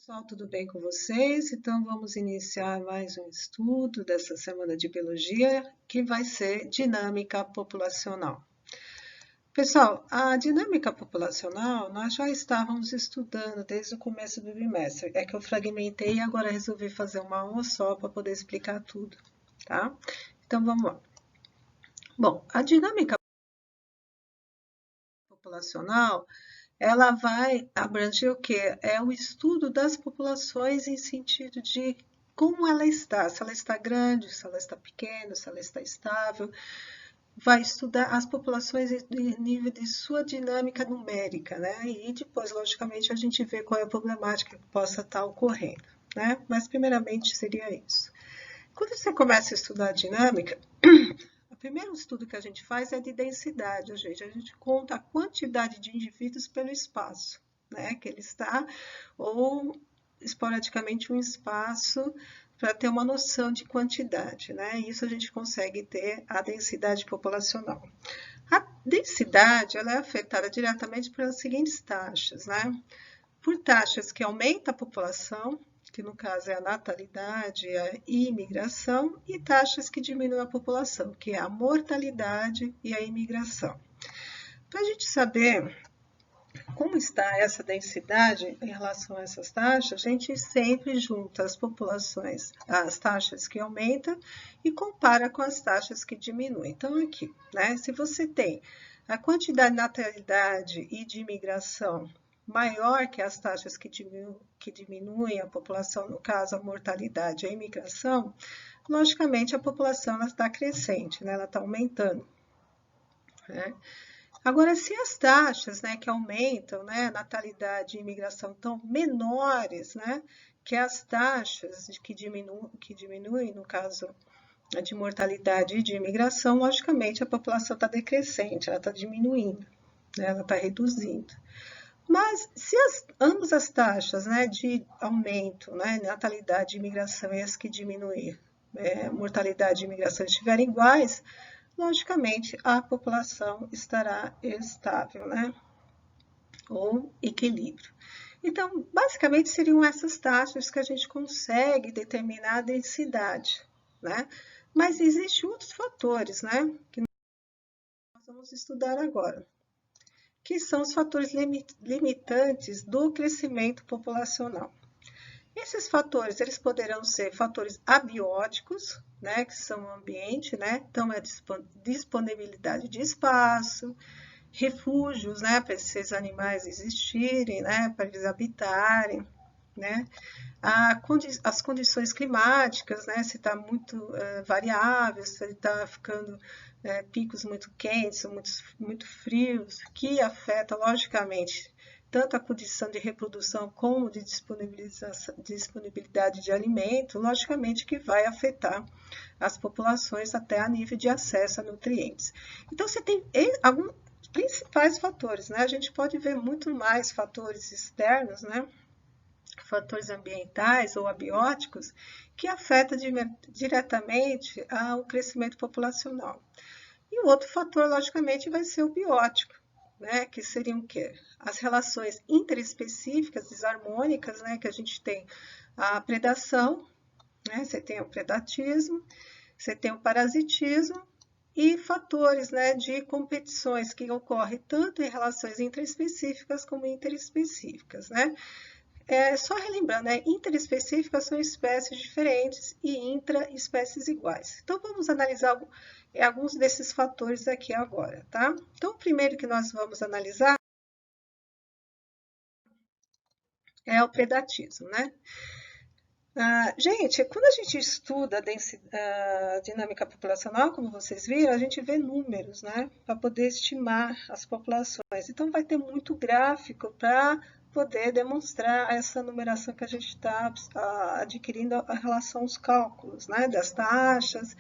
Pessoal, tudo bem com vocês? Então, vamos iniciar mais um estudo dessa semana de biologia, que vai ser dinâmica populacional. Pessoal, a dinâmica populacional nós já estávamos estudando desde o começo do bimestre. É que eu fragmentei e agora resolvi fazer uma aula só para poder explicar tudo, tá? Então, vamos lá. Bom, a dinâmica populacional ela vai abranger o quê? É o estudo das populações em sentido de como ela está, se ela está grande, se ela está pequena, se ela está estável. Vai estudar as populações em nível de sua dinâmica numérica, né? E depois, logicamente, a gente vê qual é a problemática que possa estar ocorrendo, né? Mas, primeiramente, seria isso. Quando você começa a estudar a dinâmica, o primeiro estudo que a gente faz é de densidade, gente. A gente conta a quantidade de indivíduos pelo espaço, né, que ele está, ou esporadicamente um espaço para ter uma noção de quantidade, né? Isso a gente consegue ter a densidade populacional. A densidade ela é afetada diretamente pelas seguintes taxas, né? Por taxas que aumentam a população, que no caso é a natalidade e a imigração, e taxas que diminuem a população, que é a mortalidade e a imigração. Para a gente saber como está essa densidade em relação a essas taxas, a gente sempre junta as populações, as taxas que aumentam e compara com as taxas que diminuem. Então, aqui, né, se você tem a quantidade de natalidade e de imigração maior que as taxas que diminuem a população, no caso, a mortalidade e a imigração, logicamente a população está crescente, né? Ela está aumentando. Né? Agora, se as taxas que aumentam, né, natalidade e imigração estão menores, né, que as taxas que diminuem, no caso de mortalidade e de imigração, logicamente a população está decrescente, ela está diminuindo, né, ela está reduzindo. Mas se ambas as taxas, né, de aumento, né, natalidade e imigração e as que diminuir, mortalidade e imigração estiverem iguais, logicamente a população estará estável, né, ou equilíbrio. Então, basicamente seriam essas taxas que a gente consegue determinar a densidade, né? Mas existem outros fatores, né, que nós vamos estudar agora, que são os fatores limitantes do crescimento populacional. Esses fatores, eles poderão ser fatores abióticos, né, que são o ambiente, né, então a disponibilidade de espaço, refúgios, né, para esses animais existirem, né, para eles habitarem, né, as condições climáticas, né, se está muito variável, se está ficando picos muito quentes, muito frios, que afeta, logicamente, tanto a condição de reprodução como de disponibilidade de alimento, logicamente que vai afetar as populações até a nível de acesso a nutrientes. Então, você tem alguns principais fatores, né? A gente pode ver muito mais fatores externos, né? Fatores ambientais ou abióticos que afetam diretamente ao crescimento populacional. E o outro fator, logicamente, vai ser o biótico, né? Que seriam o quê? As relações interespecíficas, desarmônicas, né? Que a gente tem a predação, né? Você tem o predatismo, você tem o parasitismo e fatores, né, de competições que ocorrem tanto em relações intraespecíficas como interespecíficas, né? Só relembrando, né, interespecíficas são espécies diferentes e intraespécies iguais. Então, vamos analisar alguns desses fatores aqui agora, tá? Então, o primeiro que nós vamos analisar é o predatismo, né? Gente, quando a gente estuda a dinâmica populacional, como vocês viram, a gente vê números, né? Para poder estimar as populações. Então, vai ter muito gráfico para poder demonstrar essa numeração que a gente está adquirindo em relação aos cálculos, né? Das taxas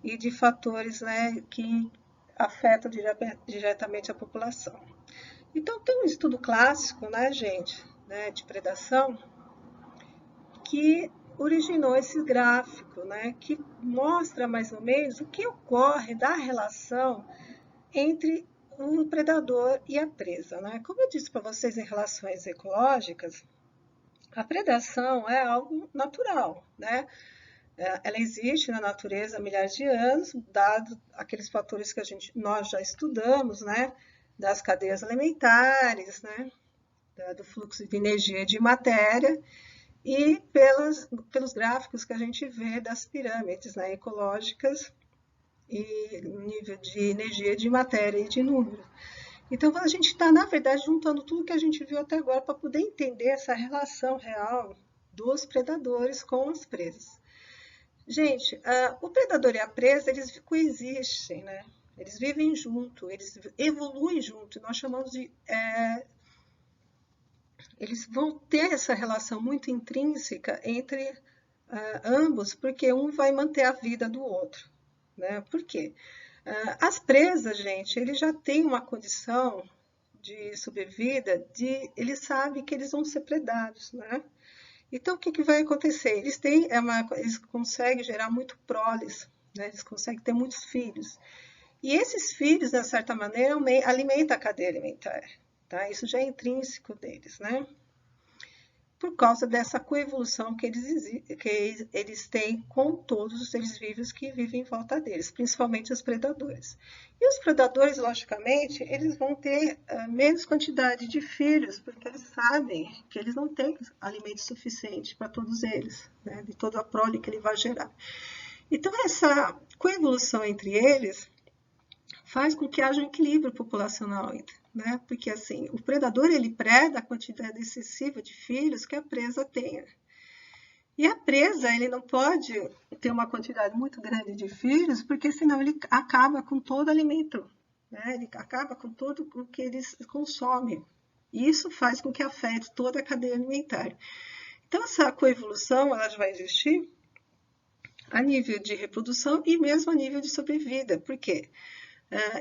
e de fatores, né? Que afetam diretamente a população. Então, tem um estudo clássico, né, gente, né, de predação, que originou esse gráfico, né, que mostra mais ou menos o que ocorre da relação entre o predador e a presa. Né? Como eu disse para vocês em relações ecológicas, A predação é algo natural, né? Ela existe na natureza há milhares de anos, dado aqueles fatores que nós já estudamos, né? Das cadeias alimentares, né? Do fluxo de energia e de matéria, e pelos gráficos que a gente vê das pirâmides, né? Ecológicas e nível de energia, de matéria e de número. Então, a gente está, na verdade, juntando tudo que a gente viu até agora para poder entender essa relação real dos predadores com as presas. Gente, o predador e a presa, eles coexistem, né? Eles vivem junto, eles evoluem junto. Nós chamamos de... eles vão ter essa relação muito intrínseca entre ambos, porque um vai manter a vida do outro, né? Por quê? As presas, gente, eles já têm uma condição de sobrevida, eles sabem que eles vão ser predados, né? Então, o que vai acontecer? Eles conseguem gerar muito proles, né? Eles conseguem ter muitos filhos. E esses filhos, de certa maneira, alimentam a cadeia alimentar, tá? Isso já é intrínseco deles, né? Por causa dessa coevolução que eles têm com todos os seres vivos que vivem em volta deles, principalmente os predadores. E os predadores, logicamente, eles vão ter menos quantidade de filhos, porque eles sabem que eles não têm alimento suficiente para todos eles, né, de toda a prole que ele vai gerar. Então, essa coevolução entre eles faz com que haja um equilíbrio populacional, né? Porque assim, o predador ele preda a quantidade excessiva de filhos que a presa tenha. E a presa, ele não pode ter uma quantidade muito grande de filhos, porque senão ele acaba com todo o alimento, né? Ele acaba com tudo o que eles consomem. E isso faz com que afete toda a cadeia alimentar. Então, essa coevolução, ela já vai existir a nível de reprodução e mesmo a nível de sobrevida. Por quê?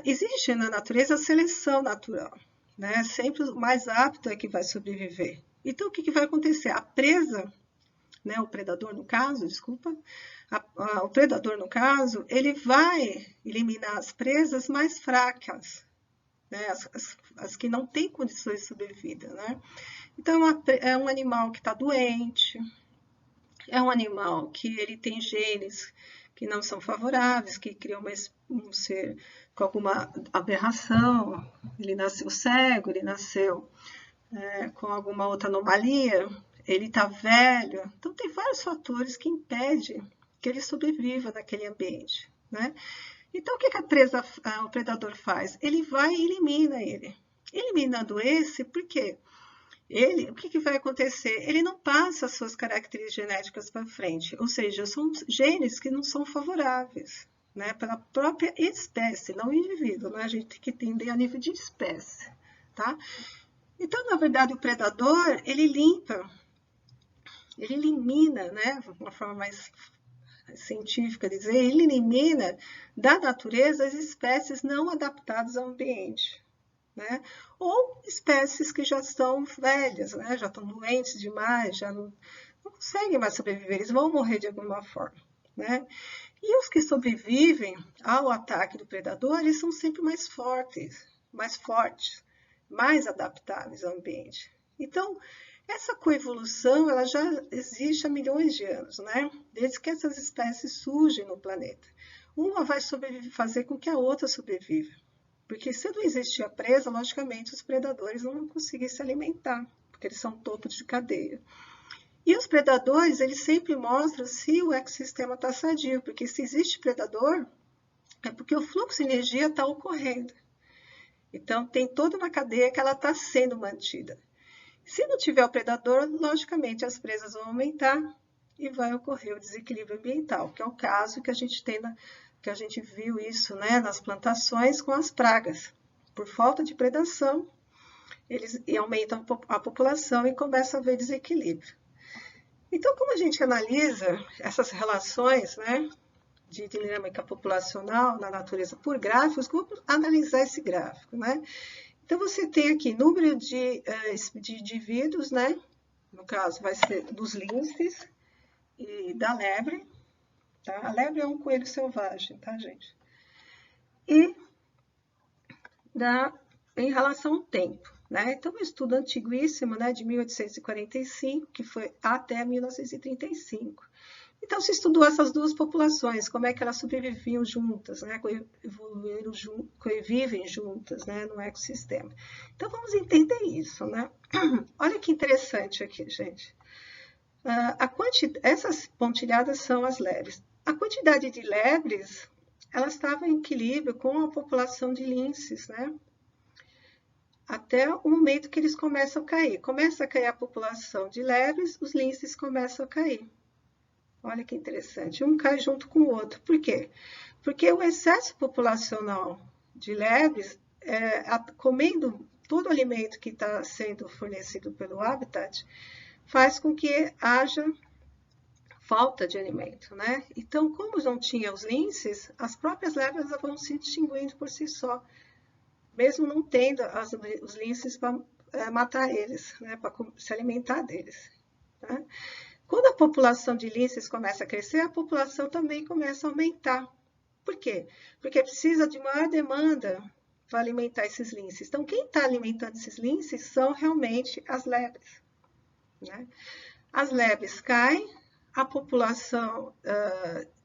Existe na natureza a seleção natural, né? Sempre o mais apto é que vai sobreviver. Então, o que vai acontecer? A presa, né, o predador no caso, desculpa, o predador no caso, ele vai eliminar as presas mais fracas, né? As que não têm condições de sobrevida, né? Então, é um animal que está doente, é um animal que ele tem genes que não são favoráveis, que criam um ser com alguma aberração, ele nasceu cego, ele nasceu com alguma outra anomalia, ele está velho. Então, tem vários fatores que impedem que ele sobreviva naquele ambiente, né? Então, o que o predador faz? Ele vai e elimina ele. Eliminando esse, por quê? O que vai acontecer? Ele não passa as suas características genéticas para frente, ou seja, são genes que não são favoráveis, né, pela própria espécie, não o indivíduo, né? A gente tem que entender a nível de espécie, tá? Então, na verdade, o predador, ele elimina, né, de uma forma mais científica dizer, ele elimina da natureza as espécies não adaptadas ao ambiente, né? Ou espécies que já estão velhas, né? Já estão doentes demais, já não conseguem mais sobreviver, eles vão morrer de alguma forma, né? E os que sobrevivem ao ataque do predador, eles são sempre mais fortes, mais adaptáveis ao ambiente. Então, essa coevolução ela já existe há milhões de anos, né? Desde que essas espécies surgem no planeta. Uma vai fazer com que a outra sobreviva. Porque se não existir a presa, logicamente os predadores não vão conseguir se alimentar, porque eles são topo de cadeia. E os predadores, eles sempre mostram se o ecossistema está sadio, porque se existe predador, é porque o fluxo de energia está ocorrendo. Então, tem toda uma cadeia que ela está sendo mantida. Se não tiver o predador, logicamente as presas vão aumentar e vai ocorrer o desequilíbrio ambiental, que é o caso que a gente tem que a gente viu isso, né, nas plantações com as pragas. Por falta de predação, eles aumentam a população e começa a haver desequilíbrio. Então, como a gente analisa essas relações, né, de dinâmica populacional na natureza por gráficos, vamos analisar esse gráfico, né? Então, você tem aqui número de indivíduos, né? No caso, vai ser dos linces e da lebre, tá? A lebre é um coelho selvagem, tá, gente? E em relação ao tempo. né? Então, um estudo antiguíssimo, né, de 1845, que foi até 1935. Então, se estudou essas duas populações, como é que elas sobreviviam juntas, né? Convivem juntas, né? No ecossistema. Então, vamos entender isso, né? Olha que interessante aqui, gente. Essas pontilhadas são as lebres. A quantidade de lebres, ela estava em equilíbrio com a população de linces, né? Até o momento que eles começam a cair. Começa a cair a população de lebres, os linces começam a cair. Olha que interessante, um cai junto com o outro. Por quê? Porque o excesso populacional de lebres, comendo todo o alimento que está sendo fornecido pelo habitat, faz com que haja falta de alimento, né? Então, como não tinha os linces, as próprias lebres vão se distinguindo por si só, mesmo não tendo os linces para matar eles, né? Para se alimentar deles. Tá? Quando a população de linces começa a crescer, a população também começa a aumentar. Por quê? Porque precisa de maior demanda para alimentar esses linces. Então, quem está alimentando esses linces são realmente as lebres, né? As lebres caem, a população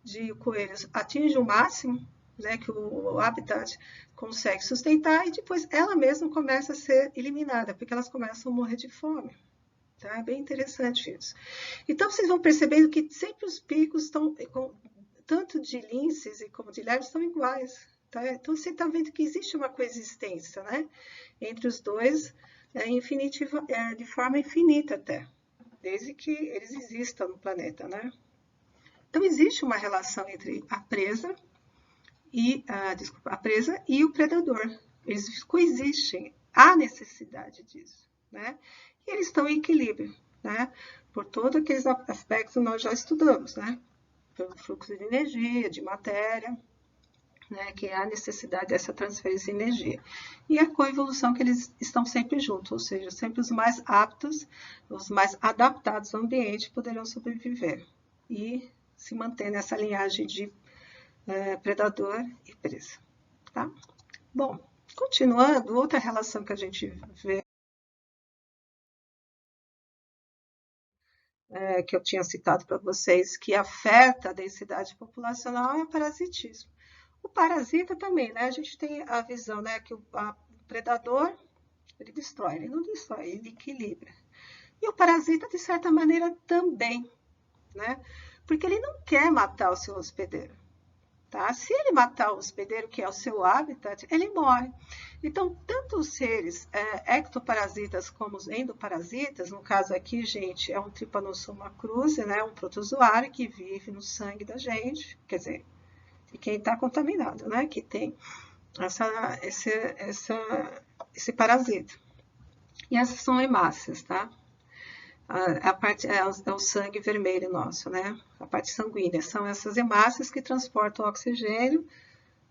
de coelhos atinge o máximo, né, que o habitat consegue sustentar, e depois ela mesma começa a ser eliminada, porque elas começam a morrer de fome. Tá? É bem interessante isso. Então, vocês vão percebendo que sempre os picos estão, tanto de linces como de lebres, estão iguais. Tá? Então, você está vendo que existe uma coexistência, né, entre os dois, de forma infinita até, desde que eles existam no planeta, né? Então, existe uma relação entre a presa e o predador. Eles coexistem, há necessidade disso, né? E eles estão em equilíbrio, né? Por todos aqueles aspectos que nós já estudamos, né? Pelo fluxo de energia, de matéria, né? Que há necessidade dessa transferência de energia. E a coevolução, que eles estão sempre juntos, ou seja, sempre os mais aptos, os mais adaptados ao ambiente poderão sobreviver e se manter nessa linhagem de predador e presa. Tá? Bom, continuando, outra relação que a gente vê, que eu tinha citado para vocês, que afeta a densidade populacional, é o parasitismo. O parasita também, né? A gente tem a visão, né, que o predador, ele destrói, ele não destrói, ele equilibra. E o parasita, de certa maneira, também, né? Porque ele não quer matar o seu hospedeiro. Tá? Se ele matar o hospedeiro, que é o seu habitat, ele morre. Então, tanto os seres ectoparasitas como os endoparasitas, no caso aqui, gente, é um Trypanosoma cruzi, né, um protozoário que vive no sangue da gente, quer dizer, de quem está contaminado, né, que tem esse parasita. E essas são hemácias, tá? A parte é o sangue vermelho nosso, né? A parte sanguínea são essas hemácias que transportam o oxigênio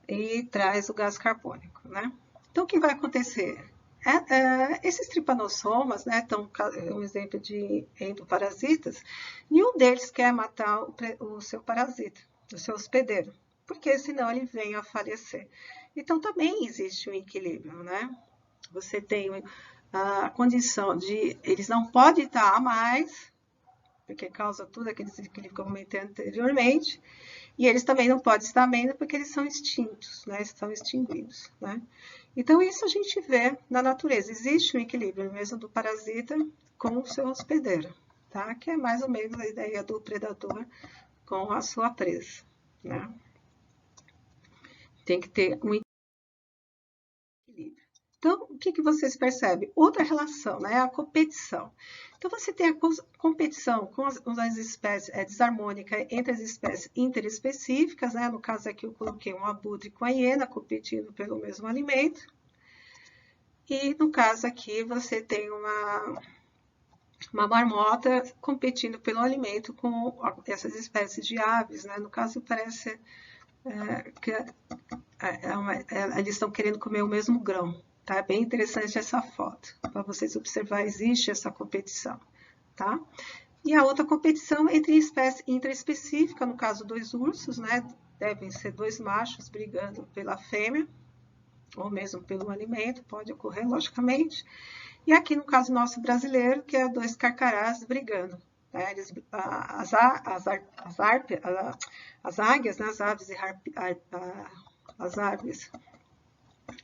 e traz o gás carbônico, né? Então, o que vai acontecer? Esses tripanossomas, né, um exemplo de endoparasitas, nenhum deles quer matar o seu parasita, o seu hospedeiro, porque senão ele vem a falecer. Então, também existe um equilíbrio, né? Você tem a condição de eles não podem estar a mais, porque causa tudo aquele desequilíbrio que eu comentei anteriormente, e eles também não podem estar menos porque eles são extintos, né? Estão extinguidos, né? Então, isso a gente vê na natureza. Existe um equilíbrio mesmo do parasita com o seu hospedeiro, tá? Que é mais ou menos a ideia do predador com a sua presa, né? Tem que ter um equilíbrio. Então, o que vocês percebem? Outra relação, né? A competição. Então, você tem a competição com as espécies desarmônica entre as espécies interespecíficas, né? No caso aqui, eu coloquei um abutre com a hiena competindo pelo mesmo alimento. E no caso aqui, você tem uma marmota competindo pelo alimento com essas espécies de aves, né? No caso, parece que eles estão querendo comer o mesmo grão. Tá? É bem interessante essa foto, para vocês observar, existe essa competição. Tá? E a outra competição entre espécie intraespecífica, no caso, dois ursos, né? Devem ser dois machos brigando pela fêmea. ou mesmo pelo alimento, pode ocorrer, logicamente. E aqui no caso nosso brasileiro, que é dois carcarás brigando. Né? As águias, né? As aves as aves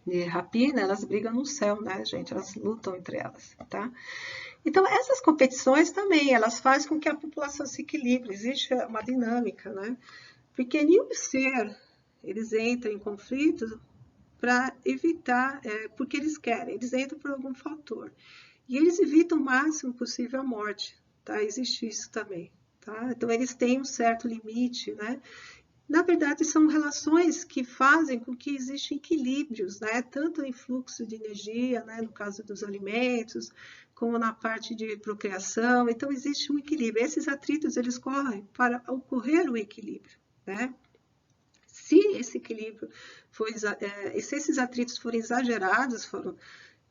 de rapina, elas brigam no céu, né, gente? Elas lutam entre elas, tá? Então, essas competições também, elas fazem com que a população se equilibre, existe uma dinâmica, né? Porque nenhum ser, eles entram em conflito para evitar, porque eles querem, eles entram por algum fator. E eles evitam o máximo possível a morte, tá? Existe isso também, tá? Então, eles têm um certo limite, né? Na verdade, são relações que fazem com que existam equilíbrios, né? Tanto em fluxo de energia, né? No caso dos alimentos, como na parte de procriação. Então, existe um equilíbrio. Esses atritos, eles correm para ocorrer o equilíbrio, né? Se esse equilíbrio se esses atritos forem exagerados,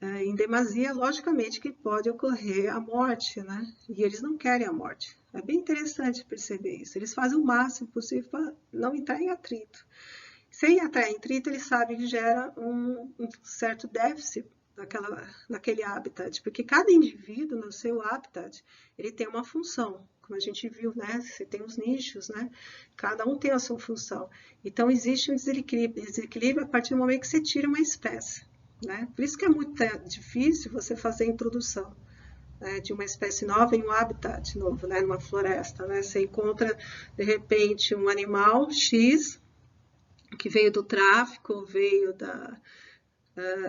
em demasia, logicamente que pode ocorrer a morte, né? E eles não querem a morte. É bem interessante perceber isso. Eles fazem o máximo possível para não entrar em atrito. Sem entrar em atrito, eles sabem que gera um certo déficit naquele habitat, porque cada indivíduo no seu habitat, ele tem uma função. Como a gente viu, né? Você tem os nichos, né? Cada um tem a sua função. Então, existe um desequilíbrio a partir do momento que você tira uma espécie. Né? Por isso que é muito difícil você fazer a introdução, né, de uma espécie nova em um habitat novo, né, numa floresta. Né? Você encontra, de repente, um animal X que veio do tráfico, veio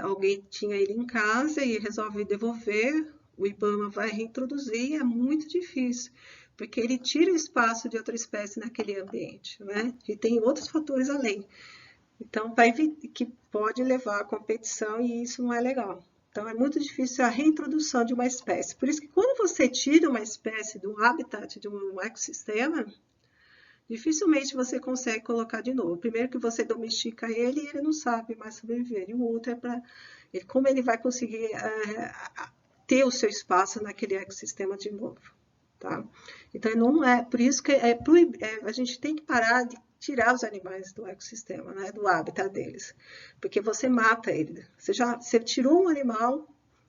alguém tinha ele em casa e resolve devolver, o IBAMA vai reintroduzir, é muito difícil, porque ele tira o espaço de outra espécie naquele ambiente. Né? E tem outros fatores além. Então, que pode levar à competição e isso não é legal. Então, é muito difícil a reintrodução de uma espécie. Por isso que quando você tira uma espécie de um habitat, de um ecossistema, dificilmente você consegue colocar de novo. Primeiro que você domestica ele e ele não sabe mais sobreviver. E o outro é para como ele vai conseguir ter o seu espaço naquele ecossistema de novo. Tá? Então, não é por isso que a gente tem que parar de tirar os animais do ecossistema, né, do habitat deles, porque você mata ele. Você tirou um animal,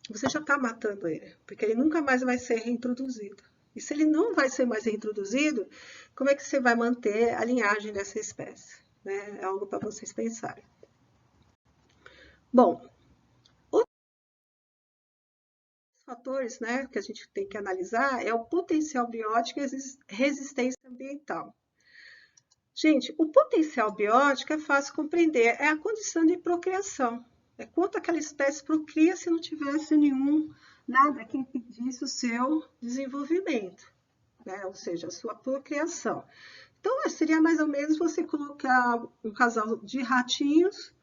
você já está matando ele, porque ele nunca mais vai ser reintroduzido. E se ele não vai ser mais reintroduzido, como é que você vai manter a linhagem dessa espécie? Né? É algo para vocês pensarem. Bom, outros fatores, né, que a gente tem que analisar é o potencial biótico e a resistência ambiental. Gente, o potencial biótico é fácil compreender, é a condição de procriação. É quanto aquela espécie procria se não tivesse nada que impedisse o seu desenvolvimento, né? Ou seja, a sua procriação. Então, seria mais ou menos você colocar um casal de ratinhos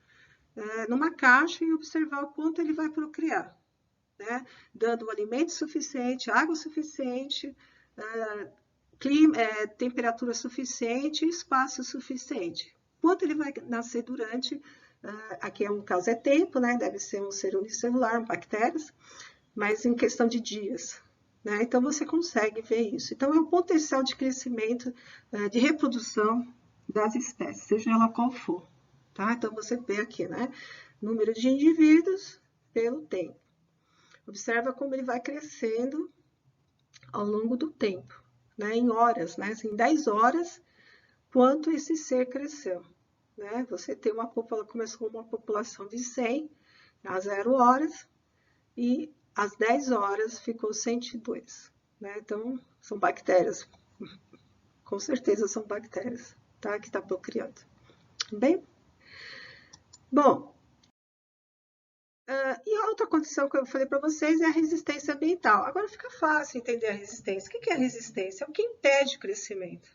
numa caixa e observar o quanto ele vai procriar, né? Dando alimento suficiente, água suficiente, temperatura suficiente e espaço suficiente. Quanto ele vai nascer durante, aqui é um caso é tempo, né? Deve ser um ser unicelular, bactérias, mas em questão de dias. Né? Então, você consegue ver isso. Então, é o potencial de crescimento, de reprodução das espécies, seja ela qual for. Tá? Então, você vê aqui, né? Número de indivíduos pelo tempo. Observa como ele vai crescendo ao longo do tempo. Né, em horas, né, em 10 horas, quanto esse ser cresceu. Né? Você tem começou uma população de 100 às 0 horas e às 10 horas ficou 102. Né? Então, são bactérias, com certeza são bactérias, tá? Que está procriando. Bem? Bom, e a outra condição que eu falei para vocês é a resistência ambiental. Agora fica fácil entender a resistência. O que é a resistência? É o que impede o crescimento.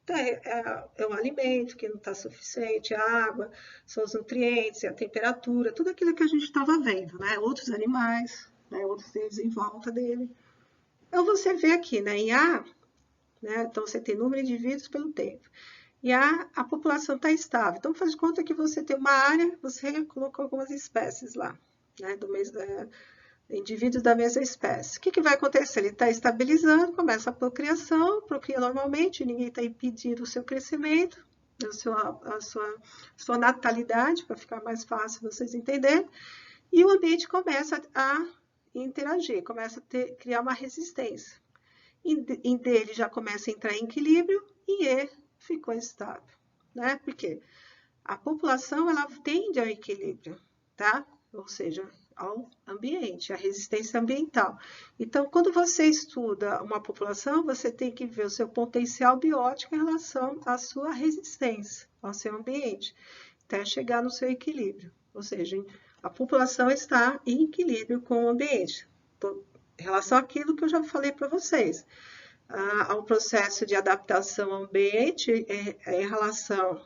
Então, é um alimento que não está suficiente, a água, são os nutrientes, a temperatura, tudo aquilo que a gente estava vendo, né? Outros animais, né? Outros seres em volta dele. Então, você vê aqui, né? Em A, né? Então, você tem número de indivíduos pelo tempo. E a população está estável. Então, faz de conta que você tem uma área, você colocou algumas espécies lá, né? Indivíduos da mesma espécie. O que vai acontecer? Ele está estabilizando, começa a procriação, procria normalmente, ninguém está impedindo o seu crescimento, sua natalidade, para ficar mais fácil vocês entenderem, e o ambiente começa a interagir, começa a criar uma resistência. Em D ele já começa a entrar em equilíbrio e E ficou estável, né? Porque a população ela tende ao equilíbrio, tá? Ou seja, ao ambiente, à resistência ambiental. Então, quando você estuda uma população, você tem que ver o seu potencial biótico em relação à sua resistência, ao seu ambiente, até chegar no seu equilíbrio. Ou seja, a população está em equilíbrio com o ambiente. Em relação àquilo que eu já falei para vocês, ao processo de adaptação ao ambiente, em relação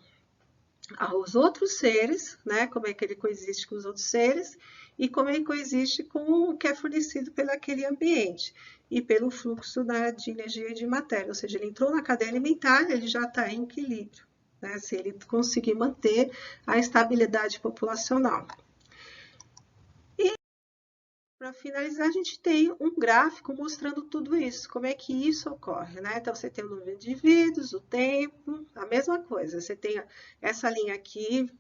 aos outros seres, né? Como é que ele coexiste com os outros seres e como ele coexiste com o que é fornecido pelo aquele ambiente e pelo fluxo de energia e de matéria. Ou seja, ele entrou na cadeia alimentar, ele já está em equilíbrio, né? Se ele conseguir manter a estabilidade populacional. Para finalizar, a gente tem um gráfico mostrando tudo isso, como é que isso ocorre, né? Então, você tem o número de indivíduos, o tempo, a mesma coisa. Você tem essa linha aqui,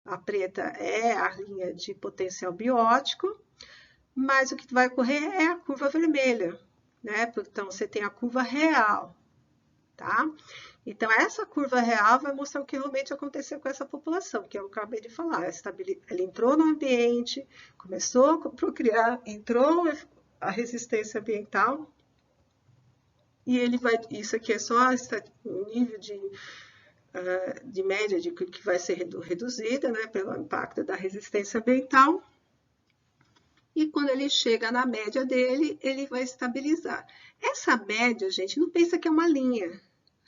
a preta é a linha de potencial biótico, mas o que vai ocorrer é a curva vermelha, né? Então, você tem a curva real, tá? Então, essa curva real vai mostrar o que realmente aconteceu com essa população, que eu acabei de falar. Ele entrou no ambiente, começou a procriar, entrou a resistência ambiental, e ele vai. Isso aqui é só o nível de média de que vai ser reduzida, né, pelo impacto da resistência ambiental. E quando ele chega na média dele, ele vai estabilizar. Essa média, gente, não pensa que é uma linha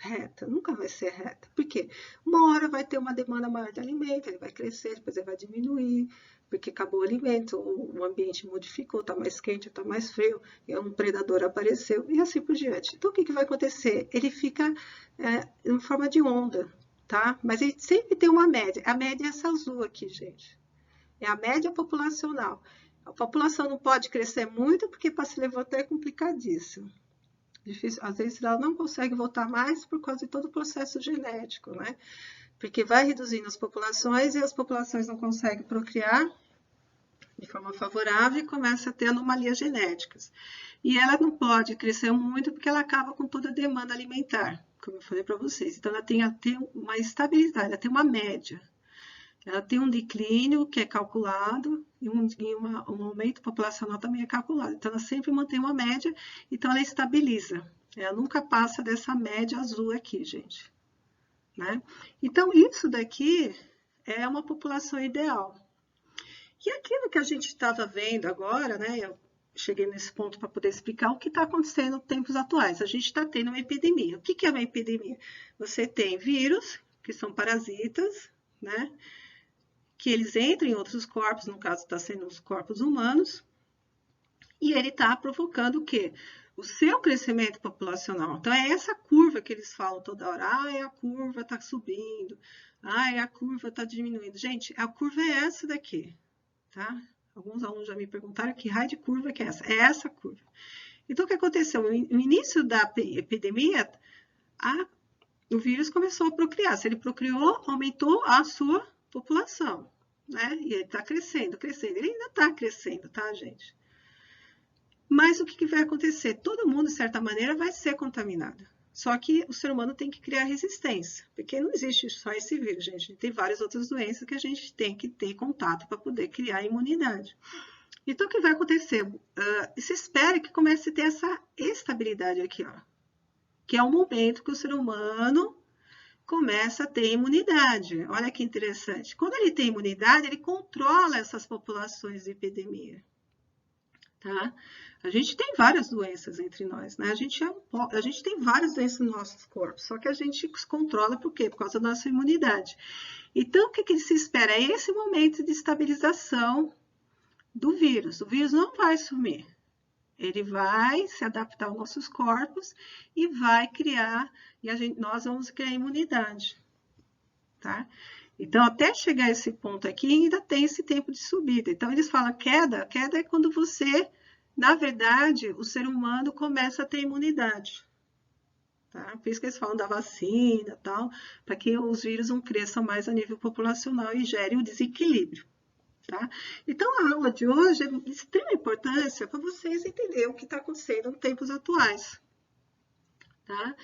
reta, nunca vai ser reta. Por quê? Uma hora vai ter uma demanda maior de alimento, ele vai crescer, depois ele vai diminuir, porque acabou o alimento, o ambiente modificou, está mais quente, está mais frio, e um predador apareceu, e assim por diante. Então, o que vai acontecer? Ele fica em forma de onda, tá? Mas ele sempre tem uma média. A média é essa azul aqui, gente. É a média populacional. A população não pode crescer muito, porque para se levantar é complicadíssimo. Difícil, às vezes ela não consegue voltar mais por causa de todo o processo genético, né? Porque vai reduzindo as populações e as populações não conseguem procriar de forma favorável e começa a ter anomalias genéticas. E ela não pode crescer muito porque ela acaba com toda a demanda alimentar, como eu falei para vocês. Então ela tem uma estabilidade, ela tem uma média. Ela tem um declínio que é calculado e um aumento populacional também é calculado. Então, ela sempre mantém uma média, então ela estabiliza. Ela nunca passa dessa média azul aqui, gente. Né? Então, isso daqui é uma população ideal. E aquilo que a gente estava vendo agora, né? Eu cheguei nesse ponto para poder explicar o que está acontecendo nos tempos atuais. A gente está tendo uma epidemia. O que é uma epidemia? Você tem vírus, que são parasitas, né? Que eles entram em outros corpos, no caso está sendo os corpos humanos, e ele está provocando o quê? O seu crescimento populacional. Então, é essa curva que eles falam toda hora. A curva está subindo. A curva está diminuindo. Gente, a curva é essa daqui, tá? Alguns alunos já me perguntaram que raio de curva que é essa. É essa curva. Então, o que aconteceu? No início da epidemia, o vírus começou a procriar. Se ele procriou, aumentou a sua população, né? E ele está crescendo, crescendo. Ele ainda está crescendo, tá, gente? Mas o que vai acontecer? Todo mundo, de certa maneira, vai ser contaminado. Só que o ser humano tem que criar resistência, porque não existe só esse vírus, gente. Tem várias outras doenças que a gente tem que ter contato para poder criar imunidade. Então, o que vai acontecer? Se espera que comece a ter essa estabilidade aqui, ó, que é o momento que o ser humano começa a ter imunidade. Olha que interessante. Quando ele tem imunidade, ele controla essas populações de epidemia. Tá? A gente tem várias doenças entre nós, né? A gente tem várias doenças no nosso corpo, só que a gente controla por quê? Por causa da nossa imunidade. Então, o que se espera? É esse momento de estabilização do vírus. O vírus não vai sumir. Ele vai se adaptar aos nossos corpos e vai criar, nós vamos criar imunidade, tá? Então, até chegar a esse ponto aqui, ainda tem esse tempo de subida. Então, eles falam queda é quando você, na verdade, o ser humano começa a ter imunidade, tá? Por isso que eles falam da vacina e tal, para que os vírus não cresçam mais a nível populacional e gerem o desequilíbrio, tá? Então, a aula de hoje é de extrema importância para vocês entenderem o que está acontecendo nos tempos atuais, tá?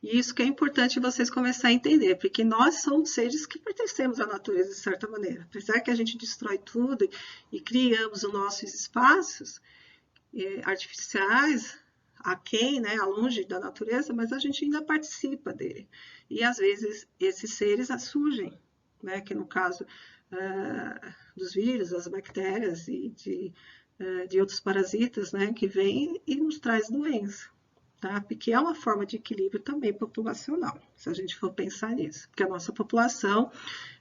E isso que é importante vocês começarem a entender, porque nós somos seres que pertencemos à natureza de certa maneira. Apesar que a gente destrói tudo e criamos os nossos espaços artificiais, aquém, né, longe da natureza, mas a gente ainda participa dele. E às vezes esses seres surgem, né, que no caso dos vírus, das bactérias e de outros parasitas, né, que vêm e nos traz doença. Tá? Porque é uma forma de equilíbrio também populacional, se a gente for pensar nisso. Porque a nossa população,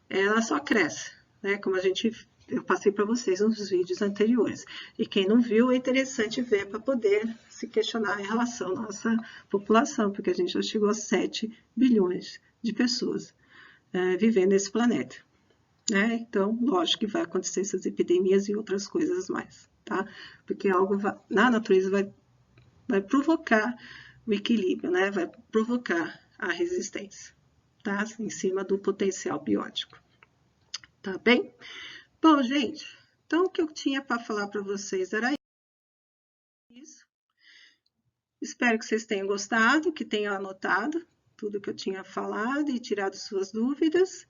ela só cresce, né? Como eu passei para vocês nos vídeos anteriores. E quem não viu, é interessante ver para poder se questionar em relação à nossa população, porque a gente já chegou a 7 bilhões de pessoas vivendo nesse planeta. Né? Então, lógico que vai acontecer essas epidemias e outras coisas mais, tá? Porque algo na natureza vai provocar o equilíbrio, né? Vai provocar a resistência, tá? Em cima do potencial biótico. Tá bem? Bom, gente, então o que eu tinha para falar para vocês era isso. Espero que vocês tenham gostado, que tenham anotado tudo que eu tinha falado e tirado suas dúvidas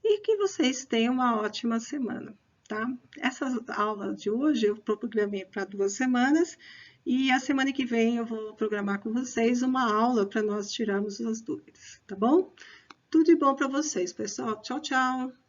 e que vocês tenham uma ótima semana, tá? Essa aula de hoje eu programei para 2 semanas e a semana que vem eu vou programar com vocês uma aula para nós tirarmos as dúvidas, tá bom? Tudo de bom para vocês, pessoal. Tchau, tchau!